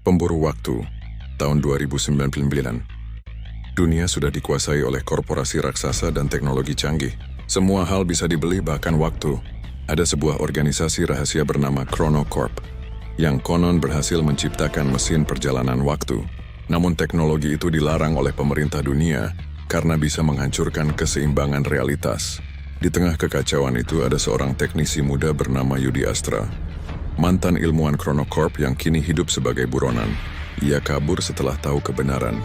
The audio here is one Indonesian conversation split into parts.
Pemburu waktu, tahun 2099. Dunia sudah dikuasai oleh korporasi raksasa dan teknologi canggih. Semua hal bisa dibeli, bahkan waktu. Ada sebuah organisasi rahasia bernama Chrono Corp, yang konon berhasil menciptakan mesin perjalanan waktu. Namun teknologi itu dilarang oleh pemerintah dunia karena bisa menghancurkan keseimbangan realitas. Di tengah kekacauan itu ada seorang teknisi muda bernama Yudi Astra, mantan ilmuwan Chrono Corp yang kini hidup sebagai buronan. Ia kabur setelah tahu kebenaran.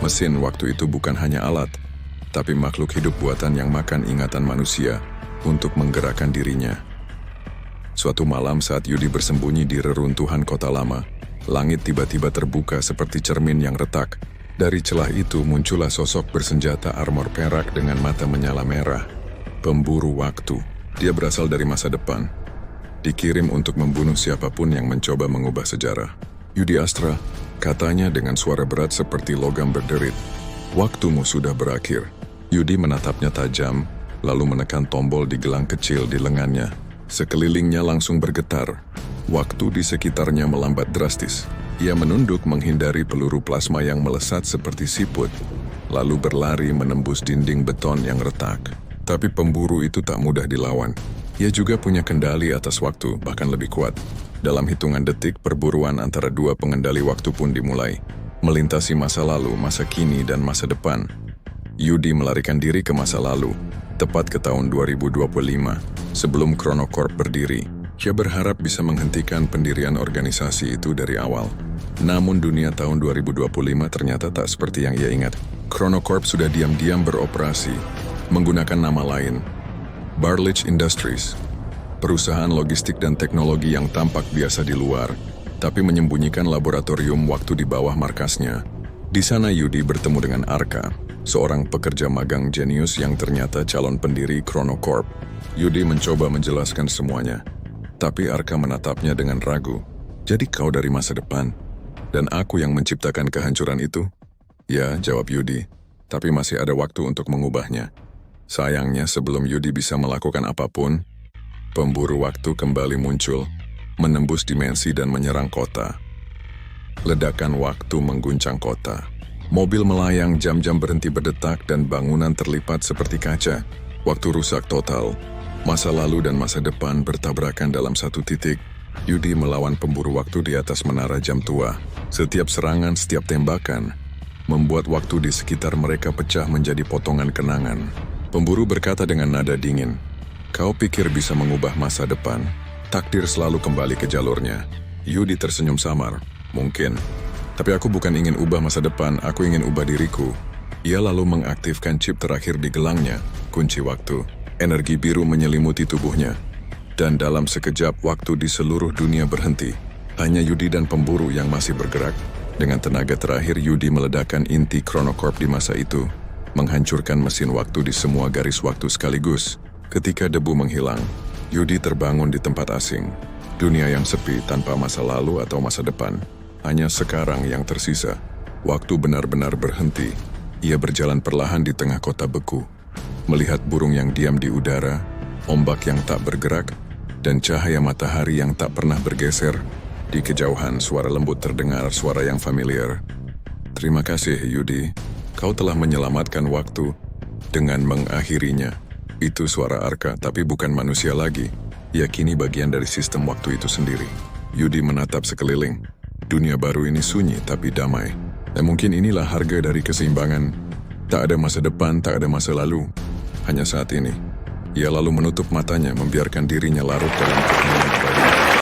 Mesin waktu itu bukan hanya alat, tapi makhluk hidup buatan yang makan ingatan manusia untuk menggerakkan dirinya. Suatu malam saat Yudi bersembunyi di reruntuhan kota lama, langit tiba-tiba terbuka seperti cermin yang retak. Dari celah itu muncullah sosok bersenjata armor perak dengan mata menyala merah. Pemburu waktu. Dia berasal dari masa depan. Dikirim untuk membunuh siapapun yang mencoba mengubah sejarah. Yudi Astra, katanya dengan suara berat seperti logam berderit. Waktumu sudah berakhir. Yudi menatapnya tajam, lalu menekan tombol di gelang kecil di lengannya. Sekelilingnya langsung bergetar. Waktu di sekitarnya melambat drastis. Ia menunduk menghindari peluru plasma yang melesat seperti siput, lalu berlari menembus dinding beton yang retak. Tapi pemburu itu tak mudah dilawan. Ia juga punya kendali atas waktu, bahkan lebih kuat. Dalam hitungan detik, perburuan antara dua pengendali waktu pun dimulai. Melintasi masa lalu, masa kini, dan masa depan. Yudi melarikan diri ke masa lalu, tepat ke tahun 2025, sebelum Chrono Corp berdiri. Ia berharap bisa menghentikan pendirian organisasi itu dari awal. Namun dunia tahun 2025 ternyata tak seperti yang ia ingat. Chrono Corp sudah diam-diam beroperasi, menggunakan nama lain, Barlich Industries, perusahaan logistik dan teknologi yang tampak biasa di luar, tapi menyembunyikan laboratorium waktu di bawah markasnya. Di sana Yudi bertemu dengan Arka, seorang pekerja magang jenius yang ternyata calon pendiri Chrono Corp. Yudi mencoba menjelaskan semuanya, tapi Arka menatapnya dengan ragu. Jadi kau dari masa depan, dan aku yang menciptakan kehancuran itu? Ya, jawab Yudi, tapi masih ada waktu untuk mengubahnya. Sayangnya sebelum Yudi bisa melakukan apapun, pemburu waktu kembali muncul, menembus dimensi dan menyerang kota. Ledakan waktu mengguncang kota. Mobil melayang, jam-jam berhenti berdetak, dan bangunan terlipat seperti kaca. Waktu rusak total. Masa lalu dan masa depan bertabrakan dalam satu titik. Yudi melawan pemburu waktu di atas menara jam tua. Setiap serangan, setiap tembakan, membuat waktu di sekitar mereka pecah menjadi potongan kenangan. Pemburu berkata dengan nada dingin, "Kau pikir bisa mengubah masa depan? Takdir selalu kembali ke jalurnya." Yudi tersenyum samar. "Mungkin. Tapi aku bukan ingin ubah masa depan, aku ingin ubah diriku." Ia lalu mengaktifkan chip terakhir di gelangnya, kunci waktu. Energi biru menyelimuti tubuhnya. Dan dalam sekejap waktu di seluruh dunia berhenti. Hanya Yudi dan pemburu yang masih bergerak. Dengan tenaga terakhir Yudi meledakkan inti Chrono Corp di masa itu, menghancurkan mesin waktu di semua garis waktu sekaligus. Ketika debu menghilang, Yudi terbangun di tempat asing. Dunia yang sepi tanpa masa lalu atau masa depan. Hanya sekarang yang tersisa. Waktu benar-benar berhenti. Ia berjalan perlahan di tengah kota beku. Melihat burung yang diam di udara, ombak yang tak bergerak, dan cahaya matahari yang tak pernah bergeser. Di kejauhan suara lembut terdengar, suara yang familiar. "Terima kasih, Yudi. Kau telah menyelamatkan waktu dengan mengakhirinya." Itu suara Arka, tapi bukan manusia lagi. Ia kini bagian dari sistem waktu itu sendiri. Yudi menatap sekeliling. Dunia baru ini sunyi tapi damai. Dan mungkin inilah harga dari keseimbangan. Tak ada masa depan, tak ada masa lalu. Hanya saat ini. Ia lalu menutup matanya, membiarkan dirinya larut dalam keheningan.